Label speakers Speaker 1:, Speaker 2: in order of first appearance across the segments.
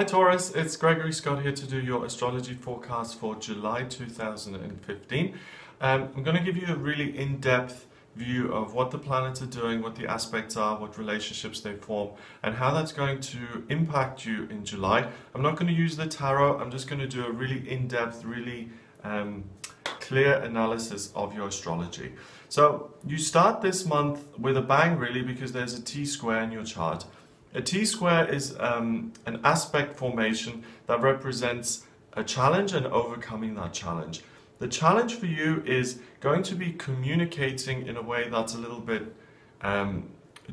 Speaker 1: Taurus, it's Gregory Scott here to do your astrology forecast for July 2015. I'm going to give you a really in-depth view of what the planets are doing, what the aspects are, what relationships they form, and how that's going to impact you in July. I'm not going to use the tarot, I'm just going to do a really in-depth, really clear analysis of your astrology. So you start this month with a bang really, because there's a T-square in your chart. A T-square is an aspect formation that represents a challenge and overcoming that challenge. The challenge for you is going to be communicating in a way that's a little bit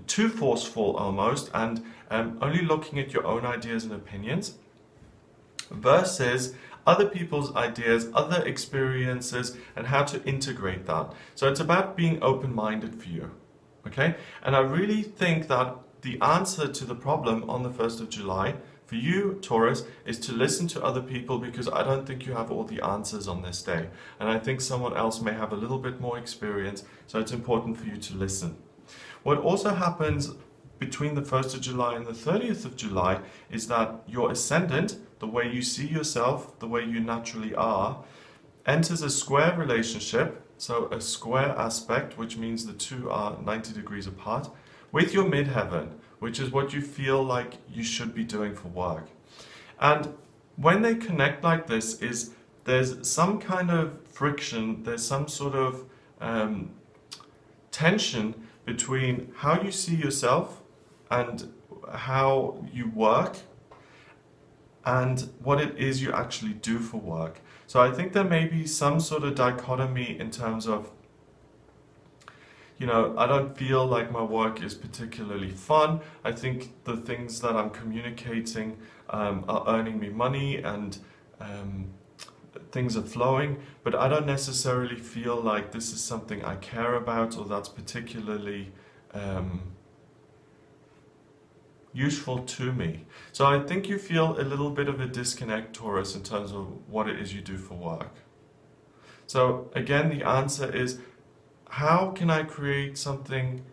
Speaker 1: too forceful almost, and only looking at your own ideas and opinions versus other people's ideas, other experiences, and how to integrate that. So it's about being open-minded for you, okay? And I really think that the answer to the problem on the 1st of July for you, Taurus, is to listen to other people, because I don't think you have all the answers on this day. And I think someone else may have a little bit more experience, so it's important for you to listen. What also happens between the 1st of July and the 30th of July is that your ascendant, the way you see yourself, the way you naturally are, enters a square relationship, so a square aspect, which means the two are 90 degrees apart, with your midheaven, which is what you feel like you should be doing for work. And when they connect like this, there's some kind of friction, there's some sort of tension between how you see yourself and how you work and what it is you actually do for work. So I think there may be some sort of dichotomy in terms of, you know, I don't feel like my work is particularly fun. I think the things that I'm communicating are earning me money, and things are flowing, but I don't necessarily feel like this is something I care about or that's particularly useful to me. So I think you feel a little bit of a disconnect, Taurus, in terms of what it is you do for work. So again, the answer is, how can I create something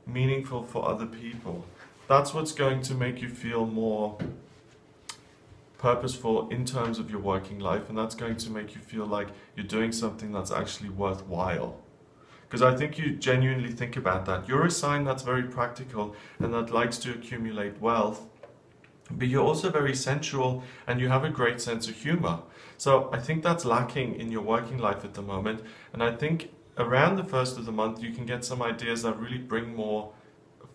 Speaker 1: meaningful for other people? That's what's going to make you feel more purposeful in terms of your working life, and that's going to make you feel like you're doing something that's actually worthwhile. Because I think you genuinely think about that. You're a sign that's very practical and that likes to accumulate wealth, but you're also very sensual and you have a great sense of humor. So I think that's lacking in your working life at the moment, and I think around the 1st of the month you can get some ideas that really bring more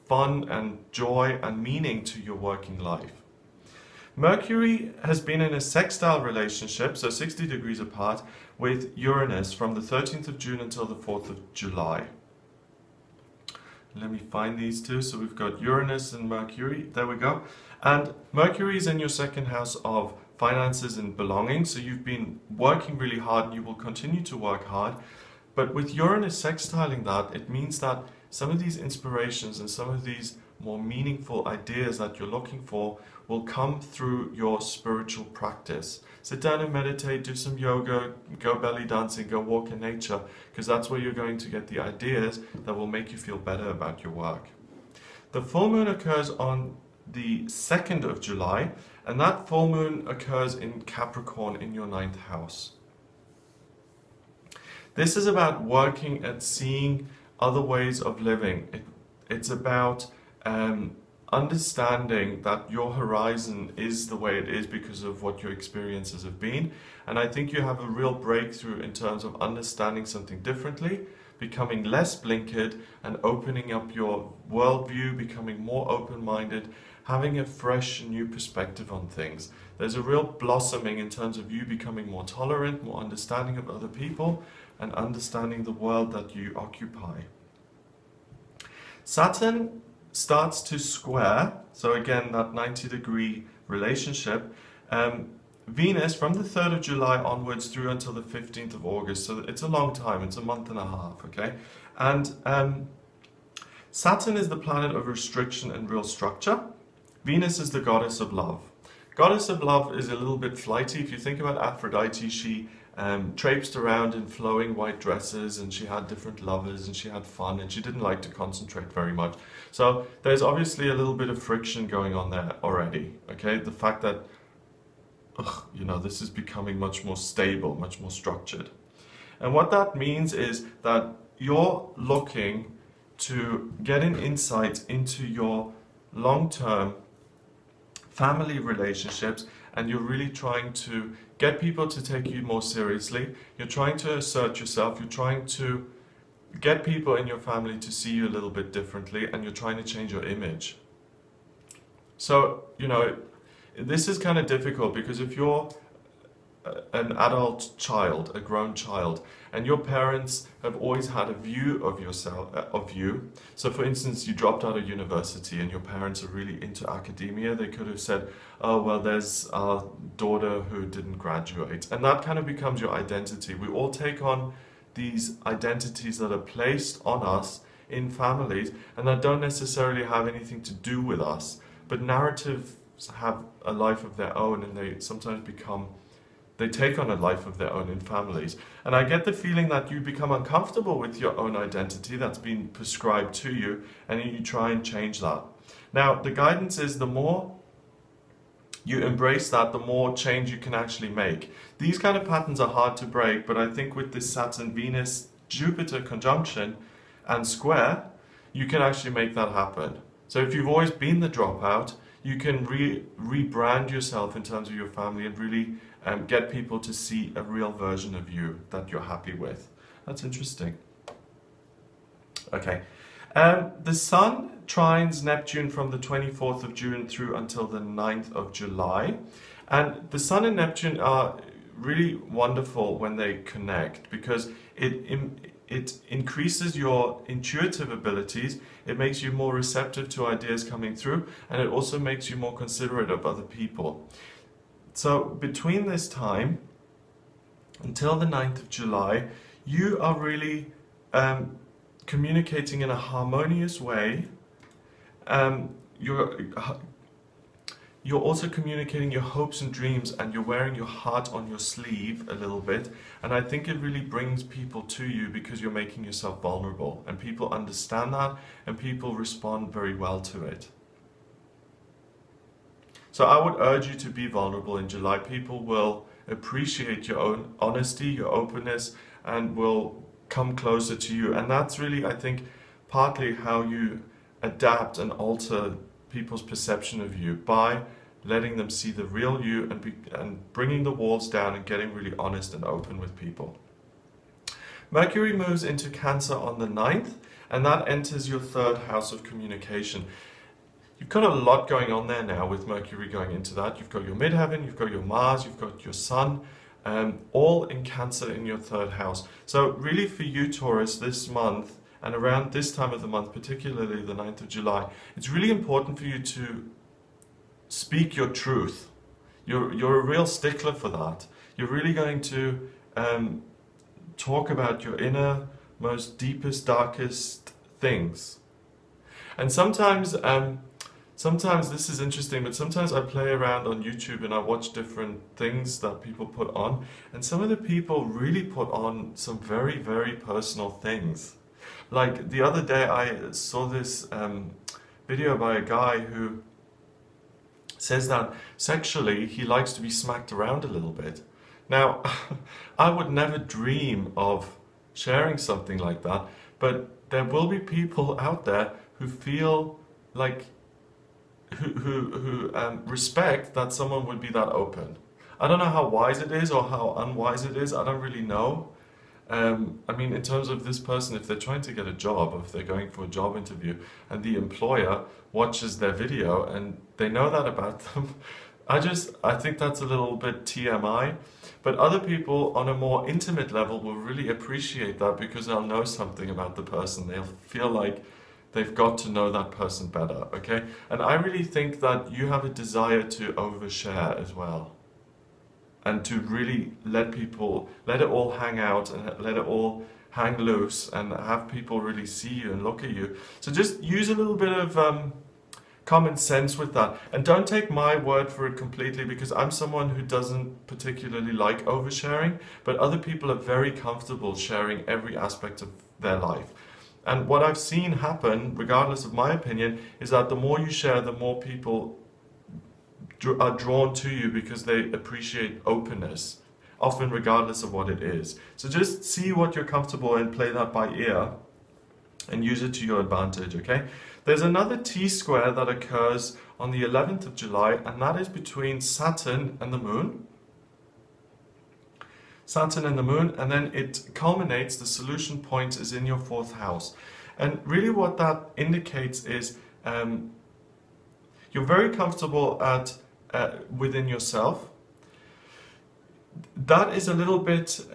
Speaker 1: fun and joy and meaning to your working life. Mercury has been in a sextile relationship, so 60 degrees apart, with Uranus from the 13th of June until the 4th of July. Let me find these two. So we've got Uranus and Mercury. There we go. And Mercury is in your second house of finances and belongings. So you've been working really hard and you will continue to work hard. But with Uranus sextiling that, it means that some of these inspirations and some of these more meaningful ideas that you're looking for will come through your spiritual practice. Sit down and meditate, do some yoga, go belly dancing, go walk in nature, because that's where you're going to get the ideas that will make you feel better about your work. The full moon occurs on the 2nd of July, and that full moon occurs in Capricorn in your 9th house. This is about working at seeing other ways of living. It's about understanding that your horizon is the way it is because of what your experiences have been. And I think you have a real breakthrough in terms of understanding something differently, becoming less blinkered and opening up your worldview, becoming more open-minded, having a fresh new perspective on things. There's a real blossoming in terms of you becoming more tolerant, more understanding of other people, and understanding the world that you occupy. Saturn starts to square, so again that 90-degree relationship, Venus from the 3rd of July onwards through until the 15th of August, so it's a long time, it's a month and a half, okay? And Saturn is the planet of restriction and real structure. Venus is the goddess of love. Goddess of love is a little bit flighty. If you think about Aphrodite, she traipsed around in flowing white dresses, and she had different lovers, and she had fun, and she didn't like to concentrate very much. So there's obviously a little bit of friction going on there already, okay? The fact that you know, this is becoming much more stable, much more structured. And what that means is that you're looking to get an insight into your long-term family relationships, and you're really trying to get people to take you more seriously. You're trying to assert yourself. You're trying to get people in your family to see you a little bit differently, and you're trying to change your image. So, you know, this is kind of difficult because if you're an adult child, a grown child, and your parents have always had a view of yourself, of you. So for instance, you dropped out of university and your parents are really into academia. They could have said, oh, well, there's our daughter who didn't graduate. And that kind of becomes your identity. We all take on these identities that are placed on us in families and that don't necessarily have anything to do with us. But narratives have a life of their own, and they sometimes they take on a life of their own in families. And I get the feeling that you become uncomfortable with your own identity that's been prescribed to you, and you try and change that. Now, the guidance is the more you embrace that, the more change you can actually make. These kind of patterns are hard to break, but I think with this Saturn, Venus, Jupiter conjunction and square, you can actually make that happen. So if you've always been the dropout, you can rebrand yourself in terms of your family and really get people to see a real version of you that you're happy with. That's interesting. Okay. The Sun trines Neptune from the 24th of June through until the 9th of July. And the Sun and Neptune are really wonderful when they connect because it increases your intuitive abilities, it makes you more receptive to ideas coming through, and it also makes you more considerate of other people. So between this time until the 9th of July, you are really communicating in a harmonious way. You're also communicating your hopes and dreams, and you're wearing your heart on your sleeve a little bit. And I think it really brings people to you because you're making yourself vulnerable, and people understand that, and people respond very well to it. So I would urge you to be vulnerable in July. People will appreciate your own honesty, your openness, and will come closer to you. And that's really, I think, partly how you adapt and alter people's perception of you, by letting them see the real you and bringing the walls down and getting really honest and open with people. Mercury moves into Cancer on the 9th, and that enters your 3rd house of communication. You've got a lot going on there now with Mercury going into that. You've got your midheaven, you've got your Mars, you've got your Sun, all in Cancer in your 3rd house. So really for you, Taurus, this month, and around this time of the month, particularly the 9th of July, it's really important for you to speak your truth. You're a real stickler for that. You're really going to talk about your inner, most deepest, darkest things. And sometimes this is interesting, but sometimes I play around on YouTube and I watch different things that people put on, and some of the people really put on some very, very personal things. Like the other day I saw this video by a guy who says that sexually he likes to be smacked around a little bit. Now, I would never dream of sharing something like that, but there will be people out there who feel like, who respect that someone would be that open. I don't know how wise it is or how unwise it is, I don't really know. I mean, in terms of this person, if they're trying to get a job, or if they're going for a job interview, and the employer watches their video and they know that about them, I think that's a little bit TMI. But other people on a more intimate level will really appreciate that because they'll know something about the person. They'll feel like they've got to know that person better, okay? And I really think that you have a desire to overshare as well, and to really let it all hang out and let it all hang loose and have people really see you and look at you. So just use a little bit of common sense with that. And don't take my word for it completely, because I'm someone who doesn't particularly like oversharing, but other people are very comfortable sharing every aspect of their life. And what I've seen happen, regardless of my opinion, is that the more you share, the more people are drawn to you because they appreciate openness, often regardless of what it is. So just see what you're comfortable in, play that by ear, and use it to your advantage, okay? There's another T-square that occurs on the 11th of July, and that is between Saturn and the Moon. Saturn and the Moon, and then it culminates, the solution point is in your 4th house. And really what that indicates is you're very comfortable within yourself. That is a little bit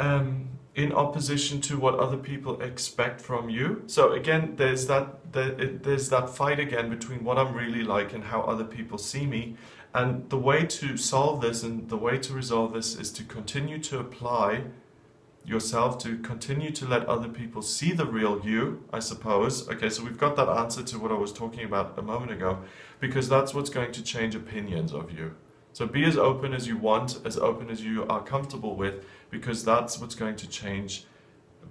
Speaker 1: in opposition to what other people expect from you. So again, there's that fight again between what I'm really like and how other people see me. And the way to solve this and the way to resolve this is to continue to apply yourself, to continue to let other people see the real you, I suppose. Okay, so we've got that answer to what I was talking about a moment ago, because that's what's going to change opinions of you. So be as open as you want, as open as you are comfortable with, because that's what's going to change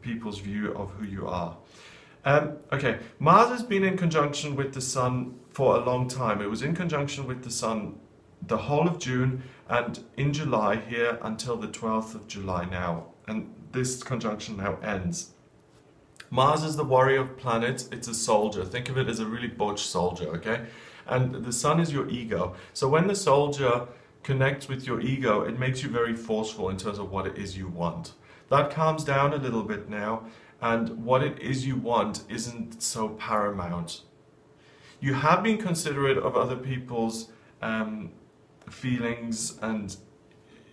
Speaker 1: people's view of who you are. Okay, Mars has been in conjunction with the Sun for a long time. It was in conjunction with the Sun the whole of June and in July here until the 12th of July now. And this conjunction now ends. Mars is the warrior planet. It's a soldier. Think of it as a really butch soldier, okay? And the Sun is your ego. So when the soldier connects with your ego, it makes you very forceful in terms of what it is you want. That calms down a little bit now, and what it is you want isn't so paramount. You have been considerate of other people's feelings and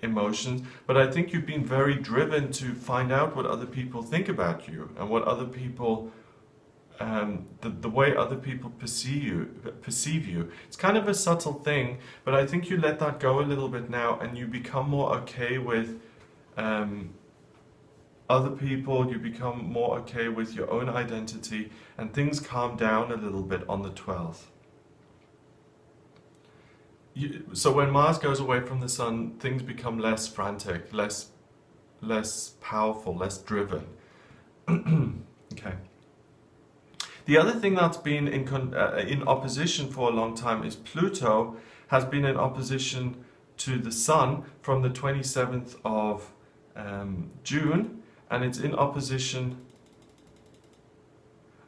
Speaker 1: emotions, but I think you've been very driven to find out what other people think about you and what other people the way other people perceive you. It's kind of a subtle thing, but I think you let that go a little bit now and you become more okay with other people, you become more okay with your own identity, and things calm down a little bit on the 12th. So when Mars goes away from the Sun, things become less frantic, less powerful, less driven. Okay. The other thing that's been in opposition for a long time is Pluto has been in opposition to the Sun from the 27th of June, and it's in opposition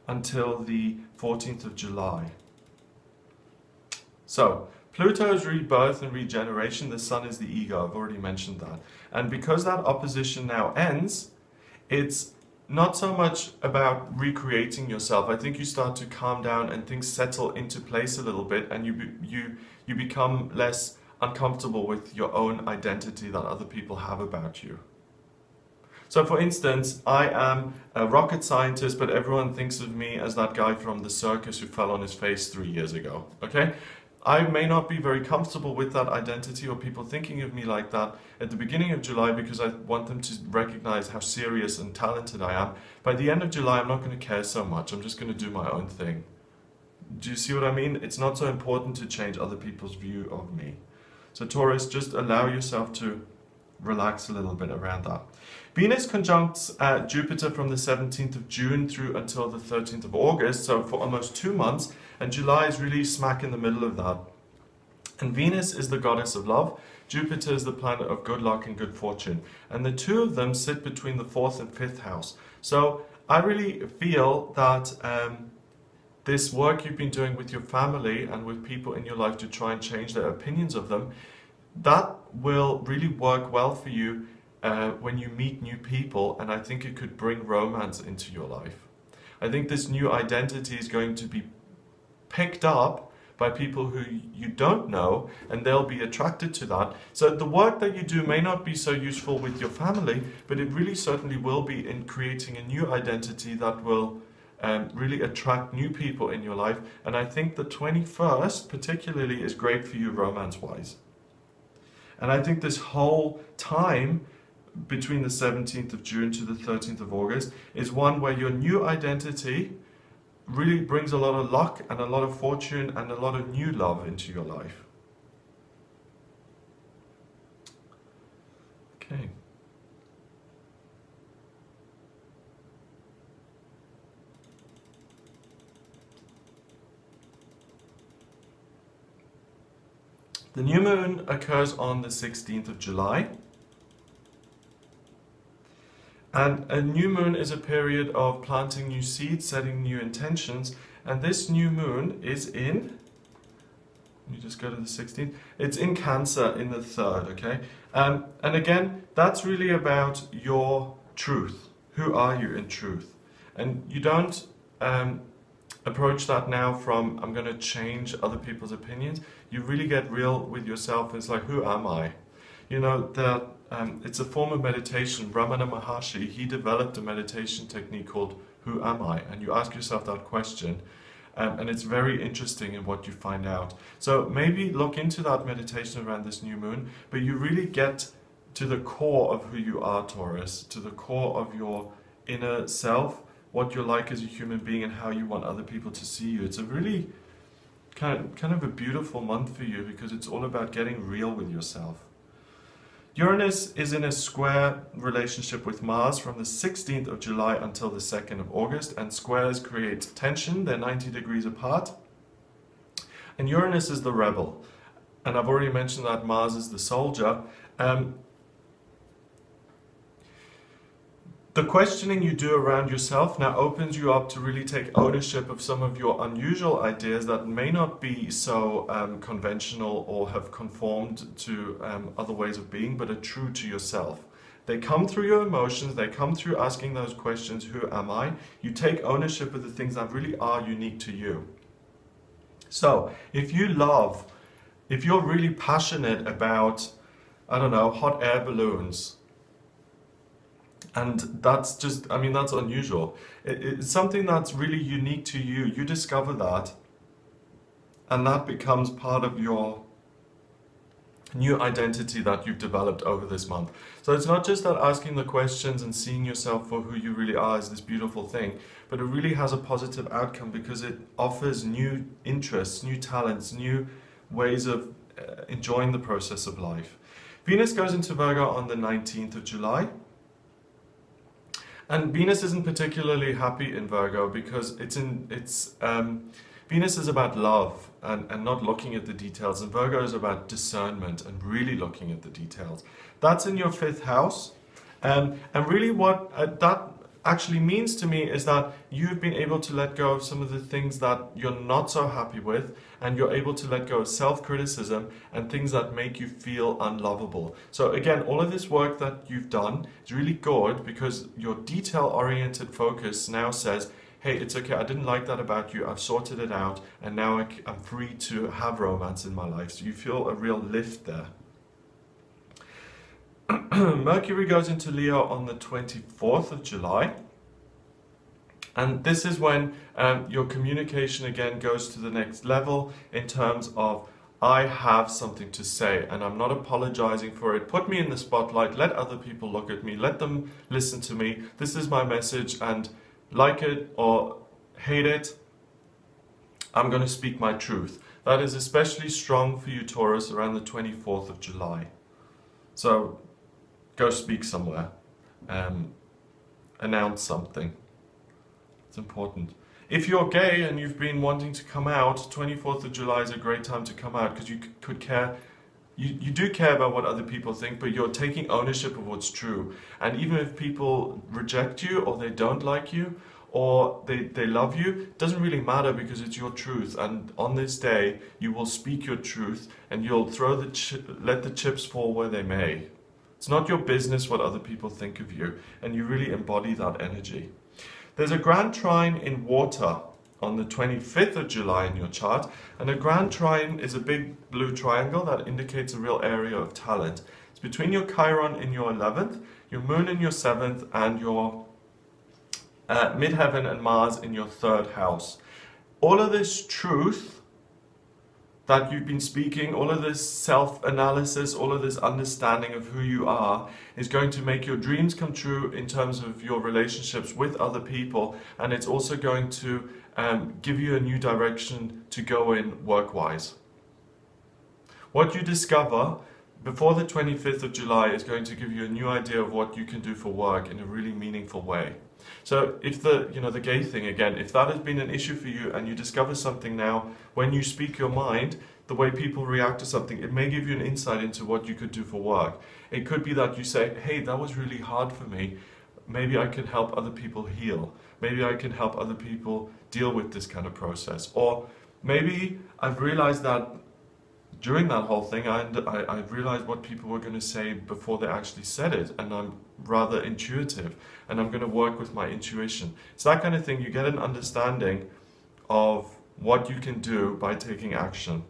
Speaker 1: until the 14th of July. So Pluto is rebirth and regeneration, the Sun is the ego, I've already mentioned that. And because that opposition now ends, it's not so much about recreating yourself. I think you start to calm down and things settle into place a little bit, and you become less uncomfortable with your own identity that other people have about you. So for instance, I am a rocket scientist, but everyone thinks of me as that guy from the circus who fell on his face 3 years ago, okay? I may not be very comfortable with that identity or people thinking of me like that at the beginning of July because I want them to recognize how serious and talented I am. By the end of July, I'm not going to care so much. I'm just going to do my own thing. Do you see what I mean? It's not so important to change other people's view of me. So Taurus, just allow yourself to relax a little bit around that. Venus conjuncts Jupiter from the 17th of June through until the 13th of August, so for almost 2 months, and July is really smack in the middle of that. And Venus is the goddess of love, Jupiter is the planet of good luck and good fortune, and the two of them sit between the 4th and 5th house. So I really feel that this work you've been doing with your family and with people in your life to try and change their opinions of them, that will really work well for you when you meet new people, and I think it could bring romance into your life. I think this new identity is going to be picked up by people who you don't know, and they'll be attracted to that. So the work that you do may not be so useful with your family, but it really certainly will be in creating a new identity that will really attract new people in your life. And I think the 21st particularly is great for you romance-wise. And I think this whole time between the 17th of June to the 13th of August is one where your new identity really brings a lot of luck and a lot of fortune and a lot of new love into your life. Okay. The new moon occurs on the 16th of July. And a new moon is a period of planting new seeds, setting new intentions. And this new moon is in, let me just go to the 16th, it's in Cancer in the 3rd, okay? And again, that's really about your truth. Who are you in truth? And you don't approach that now from, I'm going to change other people's opinions. You really get real with yourself. It's like, who am I? You know, that it's a form of meditation. Ramana Maharshi, he developed a meditation technique called Who Am I? And you ask yourself that question. And it's very interesting in what you find out. So maybe look into that meditation around this new moon, but you really get to the core of who you are, Taurus, to the core of your inner self, what you're like as a human being and how you want other people to see you. It's a really kind of a beautiful month for you because it's all about getting real with yourself. Uranus is in a square relationship with Mars from the 16th of July until the 2nd of August, and squares create tension. They're 90 degrees apart. And Uranus is the rebel. And I've already mentioned that Mars is the soldier. The questioning you do around yourself now opens you up to really take ownership of some of your unusual ideas that may not be so conventional or have conformed to other ways of being, but are true to yourself. They come through your emotions, they come through asking those questions, who am I? You take ownership of the things that really are unique to you. So, if you're really passionate about, I don't know, hot air balloons, and that's just, I mean, that's unusual. It's something that's really unique to you. You discover that, and that becomes part of your new identity that you've developed over this month. So it's not just that asking the questions and seeing yourself for who you really are is this beautiful thing, but it really has a positive outcome because it offers new interests, new talents, new ways of enjoying the process of life. Venus goes into Virgo on the 19th of July. And Venus isn't particularly happy in Virgo because Venus is about love and not looking at the details, and Virgo is about discernment and really looking at the details. That's in your 5th house, and really what that actually means to me is that you've been able to let go of some of the things that you're not so happy with, and you're able to let go of self-criticism and things that make you feel unlovable. So again, all of this work that you've done is really good because your detail-oriented focus now says, hey, it's okay, I didn't like that about you, I've sorted it out, and now I'm free to have romance in my life. So you feel a real lift there. Mercury goes into Leo on the 24th of July. And this is when your communication again goes to the next level in terms of, I have something to say and I'm not apologizing for it. Put me in the spotlight, let other people look at me, let them listen to me. This is my message, and like it or hate it, I'm going to speak my truth. That is especially strong for you, Taurus, around the 24th of July. So go speak somewhere, announce something. It's important. If you're gay and you've been wanting to come out, 24th of July is a great time to come out because you could care. You do care about what other people think, but you're taking ownership of what's true. And even if people reject you or they don't like you or they love you, it doesn't really matter because it's your truth. And on this day, you will speak your truth and you'll let the chips fall where they may. It's not your business what other people think of you, and you really embody that energy. There's a grand trine in water on the 25th of July in your chart, and a grand trine is a big blue triangle that indicates a real area of talent. It's between your Chiron in your 11th, your moon in your 7th, and your midheaven and Mars in your 3rd house. All of this truth that you've been speaking, all of this self-analysis, all of this understanding of who you are is going to make your dreams come true in terms of your relationships with other people, and it's also going to give you a new direction to go in work-wise. What you discover before the 25th of July is going to give you a new idea of what you can do for work in a really meaningful way. So if the gay thing again, if that has been an issue for you and you discover something now, when you speak your mind, the way people react to something, it may give you an insight into what you could do for work. It could be that you say, hey, that was really hard for me. Maybe I can help other people heal. Maybe I can help other people deal with this kind of process. Or maybe I've realized that during that whole thing, I realized what people were going to say before they actually said it, and I'm rather intuitive, and I'm going to work with my intuition. It's that kind of thing. You get an understanding of what you can do by taking action.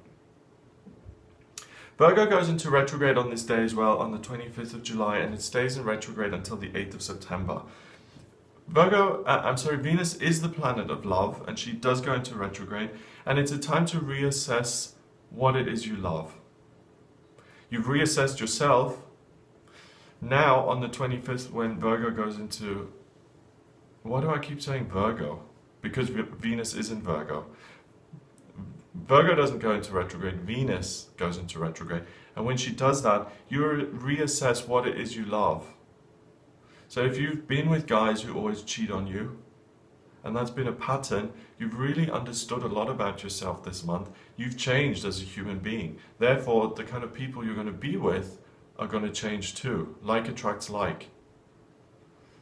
Speaker 1: Virgo goes into retrograde on this day as well, on the 25th of July, and it stays in retrograde until the 8th of September. Venus is the planet of love, and she does go into retrograde, and it's a time to reassess what it is you love. You've reassessed yourself. Now, on the 25th, when Virgo goes into... Why do I keep saying Virgo? Because Venus is in Virgo. Virgo doesn't go into retrograde, Venus goes into retrograde. And when she does that, you reassess what it is you love. So if you've been with guys who always cheat on you, and that's been a pattern, you've really understood a lot about yourself this month. You've changed as a human being. Therefore, the kind of people you're going to be with are going to change too. Like attracts like.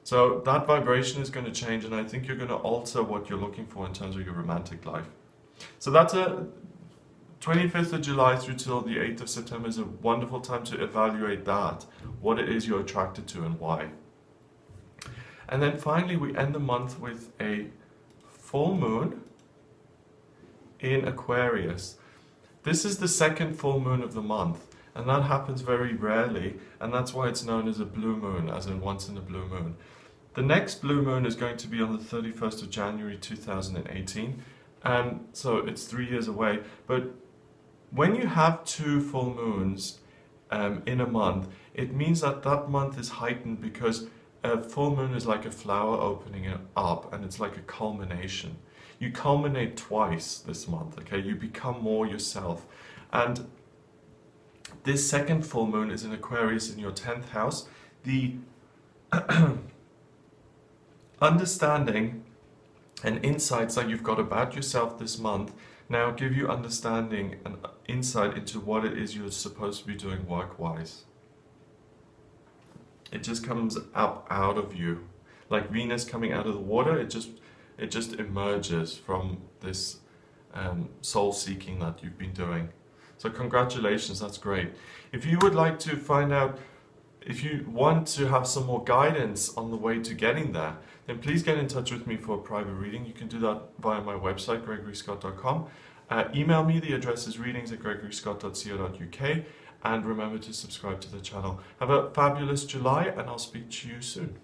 Speaker 1: So that vibration is going to change, and I think you're going to alter what you're looking for in terms of your romantic life. So that's a 25th of July through till the 8th of September is a wonderful time to evaluate that, what it is you're attracted to and why. And then finally we end the month with a full moon in Aquarius. This is the second full moon of the month, and that happens very rarely, and that's why it's known as a blue moon, as in once in a blue moon. The next blue moon is going to be on the 31st of January 2018. And so it's 3 years away, but when you have two full moons in a month, it means that that month is heightened because a full moon is like a flower opening up, and it's like a culmination. You culminate twice this month, okay? You become more yourself. And this second full moon is in Aquarius in your 10th house. The understanding and insights that you've got about yourself this month now give you understanding and insight into what it is you're supposed to be doing work-wise. It just comes up out of you. Like Venus coming out of the water, it just emerges from this soul-seeking that you've been doing. So congratulations, that's great. If you would like to find out, if you want to have some more guidance on the way to getting there, then please get in touch with me for a private reading. You can do that via my website, gregoryscott.com. Email me, the address is readings@gregoryscott.co.uk, and remember to subscribe to the channel. Have a fabulous July, and I'll speak to you soon.